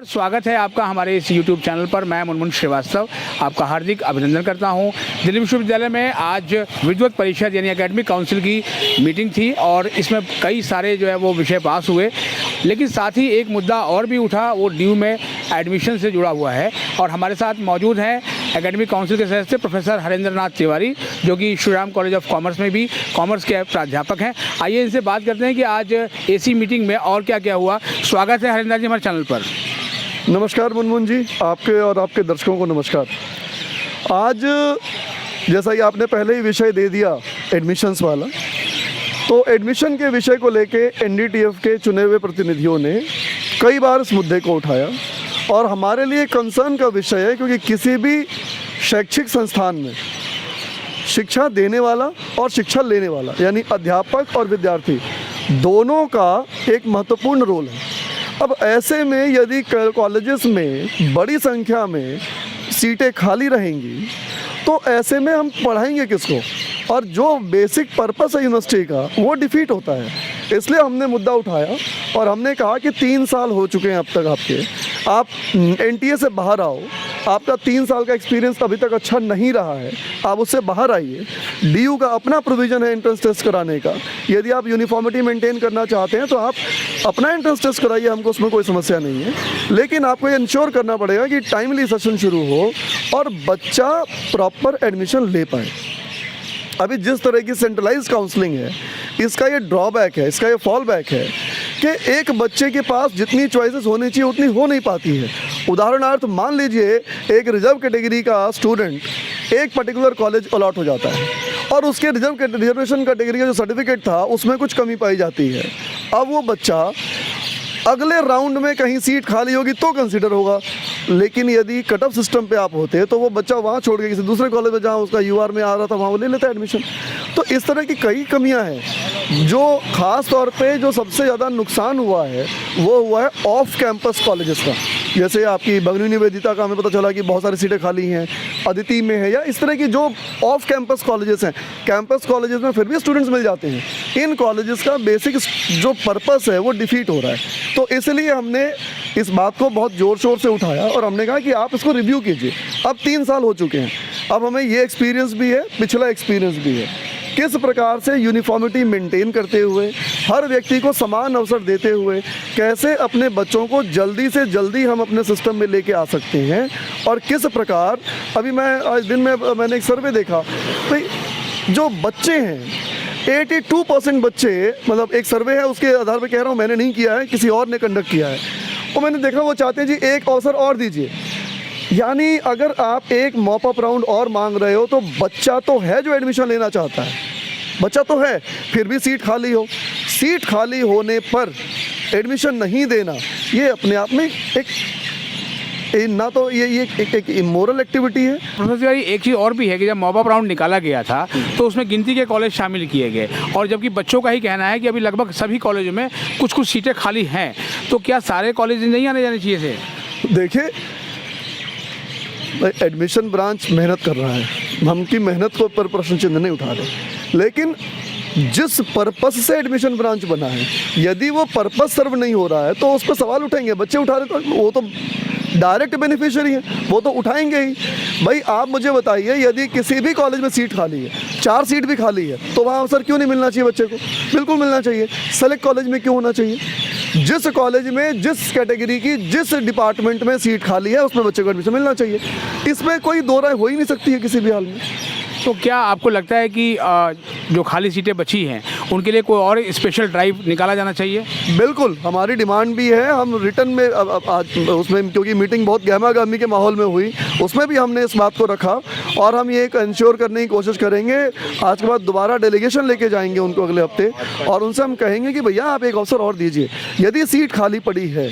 स्वागत है आपका हमारे इस YouTube चैनल पर। मैं मुनमुन श्रीवास्तव आपका हार्दिक अभिनंदन करता हूं। दिल्ली विश्वविद्यालय में आज विद्वत परिषद यानी एकेडमिक काउंसिल की मीटिंग थी और इसमें कई सारे जो है वो विषय पास हुए, लेकिन साथ ही एक मुद्दा और भी उठा, वो ड्यू में एडमिशन से जुड़ा हुआ है। और हमारे साथ मौजूद हैं एकेडमिक काउंसिल के सदस्य प्रोफेसर हरेंद्र नाथ तिवारी, जो कि Shri Ram college of commerce में भी कॉमर्स के प्राध्यापक हैं। आइए इनसे बात करते हैं कि आज एसी मीटिंग में और क्या क्या हुआ। स्वागत है हरेंद्र जी हमारे चैनल पर। नमस्कार मुनमुन जी, आपके और आपके दर्शकों को नमस्कार। आज जैसा कि आपने पहले ही विषय दे दिया एडमिशन्स वाला, तो एडमिशन के विषय को लेके एनडीटीएफ के चुने हुए प्रतिनिधियों ने कई बार इस मुद्दे को उठाया और हमारे लिए कंसर्न का विषय है, क्योंकि किसी भी शैक्षिक संस्थान में शिक्षा देने वाला और शिक्षा लेने वाला यानी अध्यापक और विद्यार्थी दोनों का एक महत्वपूर्ण रोल है। अब ऐसे में यदि कॉलेजेस में बड़ी संख्या में सीटें खाली रहेंगी तो ऐसे में हम पढ़ाएंगे किसको, और जो बेसिक पर्पस है यूनिवर्सिटी का वो डिफीट होता है। इसलिए हमने मुद्दा उठाया और हमने कहा कि 3 साल हो चुके हैं अब तक आप एनटीए से बाहर आओ, आपका 3 साल का एक्सपीरियंस अभी तक अच्छा नहीं रहा है, आप उससे बाहर आइए। डीयू का अपना प्रोविज़न है एंट्रेंस टेस्ट कराने का, यदि आप यूनिफॉर्मिटी मेंटेन करना चाहते हैं तो आप अपना एंट्रेंस टेस्ट कराइए, हमको उसमें कोई समस्या नहीं है। लेकिन आपको ये इंश्योर करना पड़ेगा कि टाइमली सेशन शुरू हो और बच्चा प्रॉपर एडमिशन ले पाए। अभी जिस तरह की सेंट्रलाइज्ड काउंसलिंग है, इसका ये ड्रॉबैक है, इसका ये फॉल बैक है कि एक बच्चे के पास जितनी चॉइसेस होनी चाहिए उतनी हो नहीं पाती है। उदाहरणार्थ मान लीजिए एक रिजर्व कैटेगरी का स्टूडेंट एक पर्टिकुलर कॉलेज अलॉट हो जाता है और उसके रिजर्वेशन कैटेगरी का जो सर्टिफिकेट था उसमें कुछ कमी पाई जाती है। अब वो बच्चा अगले राउंड में कहीं सीट खाली होगी तो कंसीडर होगा, लेकिन यदि कट ऑफ सिस्टम पे आप होते तो वो बच्चा वहाँ छोड़ के किसी दूसरे कॉलेज में जहाँ उसका यूआर में आ रहा था वहाँ वो ले लेता है एडमिशन। तो इस तरह की कई कमियां हैं। जो ख़ास तौर पे जो सबसे ज़्यादा नुकसान हुआ है वो हुआ है ऑफ कैंपस कॉलेजेस का। जैसे आपकी भगनी निवेदिता का हमें पता चला कि बहुत सारी सीटें खाली हैं, अदिति में है, या इस तरह की जो ऑफ कैंपस कॉलेजेस हैं। कैंपस कॉलेजेस में फिर भी स्टूडेंट्स मिल जाते हैं, इन कॉलेजेस का बेसिक जो पर्पस है वो डिफीट हो रहा है। तो इसलिए हमने इस बात को बहुत ज़ोर शोर से उठाया और हमने कहा कि आप इसको रिव्यू कीजिए। अब 3 साल हो चुके हैं, अब हमें ये एक्सपीरियंस भी है, पिछला एक्सपीरियंस भी है, किस प्रकार से यूनिफॉर्मिटी मेंटेन करते हुए हर व्यक्ति को समान अवसर देते हुए कैसे अपने बच्चों को जल्दी से जल्दी हम अपने सिस्टम में लेके आ सकते हैं, और किस प्रकार अभी मैं आज दिन में मैंने एक सर्वे देखा, तो जो बच्चे हैं 82% बच्चे, मतलब एक सर्वे है उसके आधार पर कह रहा हूँ, मैंने नहीं किया है, किसी और ने कंडक्ट किया है, वो मैंने देखा वो चाहते हैं जी एक अवसर और दीजिए। यानी अगर आप एक मॉप अप राउंड और मांग रहे हो तो बच्चा तो है जो एडमिशन लेना चाहता है, बच्चा तो है, फिर भी सीट खाली हो, सीट खाली होने पर एडमिशन नहीं देना, ये अपने आप में ना तो ये एक इमोरल एक्टिविटी है। प्रोफेसर तिवारी, एक चीज़ और भी है कि जब मॉप अप राउंड निकाला गया था तो उसमें गिनती के कॉलेज शामिल किए गए, और जबकि बच्चों का ही कहना है कि अभी लगभग सभी कॉलेजों में कुछ कुछ सीटें खाली हैं, तो क्या सारे कॉलेज नहीं आने जाने चाहिए थे? देखिए, एडमिशन ब्रांच मेहनत कर रहा है, हम की मेहनत को पर प्रश्न चिन्ह नहीं उठा रहे, लेकिन जिस पर्पस से एडमिशन ब्रांच बना है, यदि वो पर्पस सर्व नहीं हो रहा है तो उस पर सवाल उठेंगे। बच्चे उठा रहे तो वो तो डायरेक्ट बेनिफिशियरी है, वो तो उठाएंगे ही। भाई आप मुझे बताइए, यदि किसी भी कॉलेज में सीट खाली है, 4 सीट भी खाली है, तो वहाँ अवसर क्यों नहीं मिलना चाहिए बच्चे को? बिल्कुल मिलना चाहिए। सेलेक्ट कॉलेज में क्यों होना चाहिए? जिस कॉलेज में जिस कैटेगरी की जिस डिपार्टमेंट में सीट खाली है उसमें बच्चे को एडमिशन मिलना चाहिए, इसमें कोई दो राय हो ही नहीं सकती है किसी भी हाल में। तो क्या आपको लगता है कि जो खाली सीटें बची हैं उनके लिए कोई और स्पेशल ड्राइव निकाला जाना चाहिए? बिल्कुल, हमारी डिमांड भी है। हम रिटर्न में आज उसमें, क्योंकि मीटिंग बहुत गहमा गहमी के माहौल में हुई, उसमें भी हमने इस बात को रखा और हम ये इंश्योर करने की कोशिश करेंगे। आज के बाद दोबारा डेलीगेशन लेके जाएंगे उनको अगले हफ्ते, और उनसे हम कहेंगे कि भैया आप एक अवसर और दीजिए। यदि सीट खाली पड़ी है,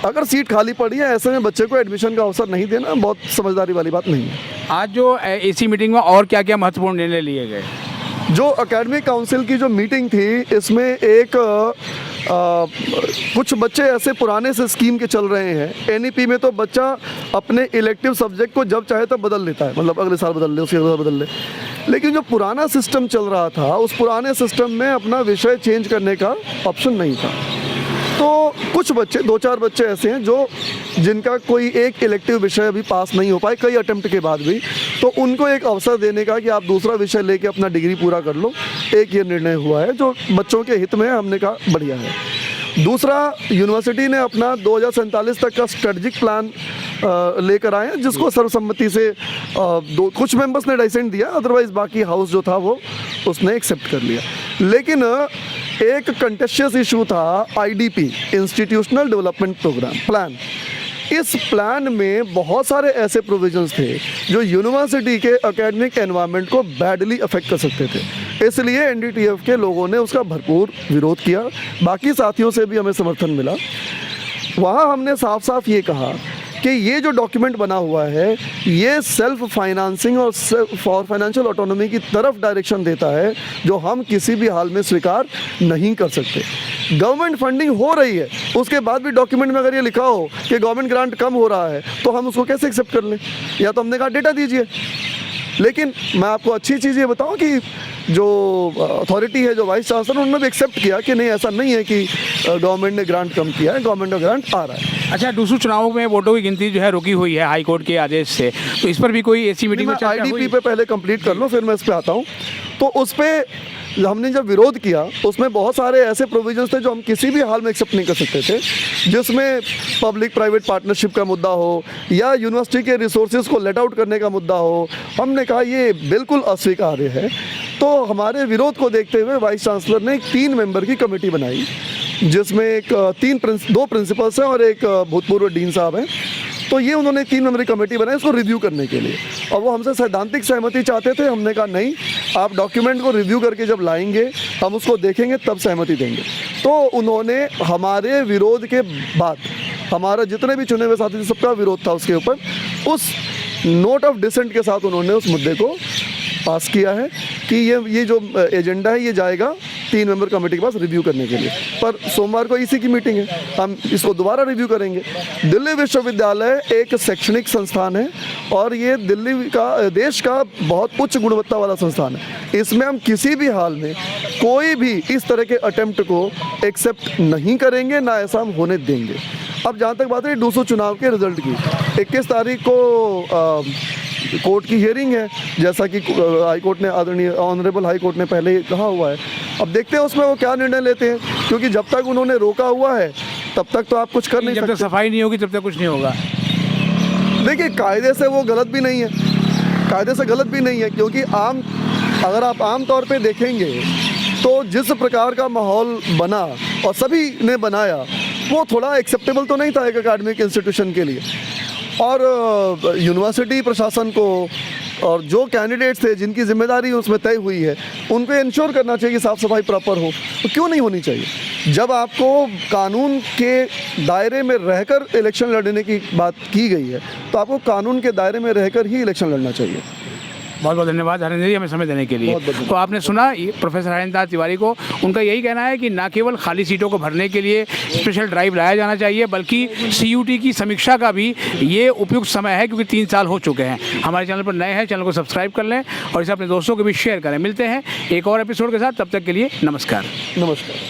अगर सीट खाली पड़ी है, ऐसे में बच्चे को एडमिशन का अवसर नहीं देना बहुत समझदारी वाली बात नहीं है। आज जो एसी मीटिंग में और क्या क्या महत्वपूर्ण निर्णय लिए गए? जो एकेडमिक काउंसिल की जो मीटिंग थी, इसमें एक कुछ बच्चे ऐसे पुराने से स्कीम के चल रहे हैं। एनईपी में तो बच्चा अपने इलेक्टिव सब्जेक्ट को जब चाहे तब बदल लेता है, मतलब अगले साल बदल ले, उसके अगले साल बदल ले, लेकिन जो पुराना सिस्टम चल रहा था उस पुराने सिस्टम में अपना विषय चेंज करने का ऑप्शन नहीं था। तो कुछ बच्चे, 2-4 बच्चे ऐसे हैं जो जिनका कोई एक इलेक्टिव विषय अभी पास नहीं हो पाए कई अटेम्प्ट के बाद भी, तो उनको एक अवसर देने का कि आप दूसरा विषय लेके अपना डिग्री पूरा कर लो, एक ये निर्णय हुआ है जो बच्चों के हित में है। हमने कहा बढ़िया है। दूसरा, यूनिवर्सिटी ने अपना 2047 तक का स्ट्रेटजिक प्लान लेकर आए हैं, जिसको सर्वसम्मति से कुछ मेंबर्स ने डाइसेंट दिया, अदरवाइज बाकी हाउस जो था वो उसने एक्सेप्ट कर लिया। लेकिन एक कंटेस्टियस इशू था IDP, institutional development programme plan. इस प्लान में बहुत सारे ऐसे प्रोविजंस थे जो यूनिवर्सिटी के एकेडमिक एनवायरनमेंट को बैडली अफेक्ट कर सकते थे, इसलिए एनडीटीएफ के लोगों ने उसका भरपूर विरोध किया। बाकी साथियों से भी हमें समर्थन मिला। वहाँ हमने साफ साफ ये कहा कि ये जो डॉक्यूमेंट बना हुआ है ये सेल्फ फाइनेंसिंग और फॉर फाइनेंशियल ऑटोनॉमी की तरफ डायरेक्शन देता है, जो हम किसी भी हाल में स्वीकार नहीं कर सकते। गवर्नमेंट फंडिंग हो रही है, उसके बाद भी डॉक्यूमेंट में अगर ये लिखा हो कि गवर्नमेंट ग्रांट कम हो रहा है तो हम उसको कैसे एक्सेप्ट कर लें? या तो हमने कहा डेटा दीजिए। लेकिन मैं आपको अच्छी चीज़ ये बताऊं कि जो अथॉरिटी है, जो वाइस चांसलर, उन्होंने भी एक्सेप्ट किया कि नहीं, ऐसा नहीं है कि गवर्नमेंट ने ग्रांट कम किया है, गवर्नमेंट का ग्रांट आ रहा है। अच्छा, दूसरे चुनावों में वोटों की गिनती जो है रुकी हुई है हाई कोर्ट के आदेश से, तो इस पर भी कोई ऐसी मीटिंग में चर्चा हुई? आईडीपी पे पहले कंप्लीट कर लो, फिर मैं इस पे आता हूँ। तो उस पर हमने जब विरोध किया, उसमें बहुत सारे ऐसे प्रोविजंस थे जो हम किसी भी हाल में एक्सेप्ट नहीं कर सकते थे, जिसमें पब्लिक प्राइवेट पार्टनरशिप का मुद्दा हो या यूनिवर्सिटी के रिसोर्सेज को लेट आउट करने का मुद्दा हो। हमने कहा ये बिल्कुल अस्वीकार्य है। तो हमारे विरोध को देखते हुए वाइस चांसलर ने एक 3 मेंबर की कमेटी बनाई, जिसमें एक 2 प्रिंसिपल्स हैं और एक भूतपूर्व डीन साहब हैं। तो ये उन्होंने 3 मेंबरी कमेटी बनाई उसको रिव्यू करने के लिए, और वो हमसे सैद्धांतिक सहमति चाहते थे। हमने कहा नहीं, आप डॉक्यूमेंट को रिव्यू करके जब लाएंगे हम उसको देखेंगे तब सहमति देंगे। तो उन्होंने हमारे विरोध के बाद, हमारा जितने भी चुने हुए साथी थे सबका विरोध था उसके ऊपर, उस नोट ऑफ डिसेंट के साथ उन्होंने उस मुद्दे को पास किया है कि ये जो एजेंडा है ये जाएगा 3 मेंबर कमेटी के पास रिव्यू करने के लिए। पर सोमवार को इसी की मीटिंग है, हम इसको दोबारा रिव्यू करेंगे। दिल्ली विश्वविद्यालय एक शैक्षणिक संस्थान है और ये दिल्ली का, देश का बहुत उच्च गुणवत्ता वाला संस्थान है। इसमें हम किसी भी हाल में कोई भी इस तरह के अटेम्प्ट को एक्सेप्ट नहीं करेंगे, ना ऐसा हम होने देंगे। अब जहाँ तक बात है डूसू चुनाव के रिजल्ट की, 21 तारीख को कोर्ट की हियरिंग है, जैसा कि हाई कोर्ट ने, आदरणीय ऑनरेबल हाई कोर्ट ने पहले ही कहा हुआ है। अब देखते हैं उसमें वो क्या निर्णय लेते हैं, क्योंकि जब तक उन्होंने रोका हुआ है तब तक तो आप कुछ कर नहीं सकते। जब तक सफाई नहीं होगी तब तक कुछ नहीं होगा। देखिए, कायदे से वो गलत भी नहीं है, कायदे से गलत भी नहीं है, क्योंकि अगर आप आम तौर पे देखेंगे तो जिस प्रकार का माहौल बना और सभी ने बनाया वो थोड़ा एक्सेप्टेबल तो नहीं था एक एकेडमिक इंस्टीट्यूशन के लिए। और यूनिवर्सिटी प्रशासन को और जो कैंडिडेट्स थे जिनकी जिम्मेदारी उसमें तय हुई है उनको इंश्योर करना चाहिए कि साफ़ सफाई प्रॉपर हो। तो क्यों नहीं होनी चाहिए? जब आपको कानून के दायरे में रहकर इलेक्शन लड़ने की बात की गई है तो आपको कानून के दायरे में रहकर ही इलेक्शन लड़ना चाहिए। बहुत बहुत धन्यवाद हरेंद्र जी हमें समय देने के लिए। तो आपने सुना प्रोफेसर हरेंद्र दास तिवारी को, उनका यही कहना है कि ना केवल खाली सीटों को भरने के लिए स्पेशल ड्राइव लाया जाना चाहिए, बल्कि सीयूटी की समीक्षा का भी ये उपयुक्त समय है, क्योंकि 3 साल हो चुके हैं। हमारे चैनल पर नए हैं, चैनल को सब्सक्राइब कर लें और इसे अपने दोस्तों को भी शेयर करें। मिलते हैं एक और एपिसोड के साथ, तब तक के लिए नमस्कार।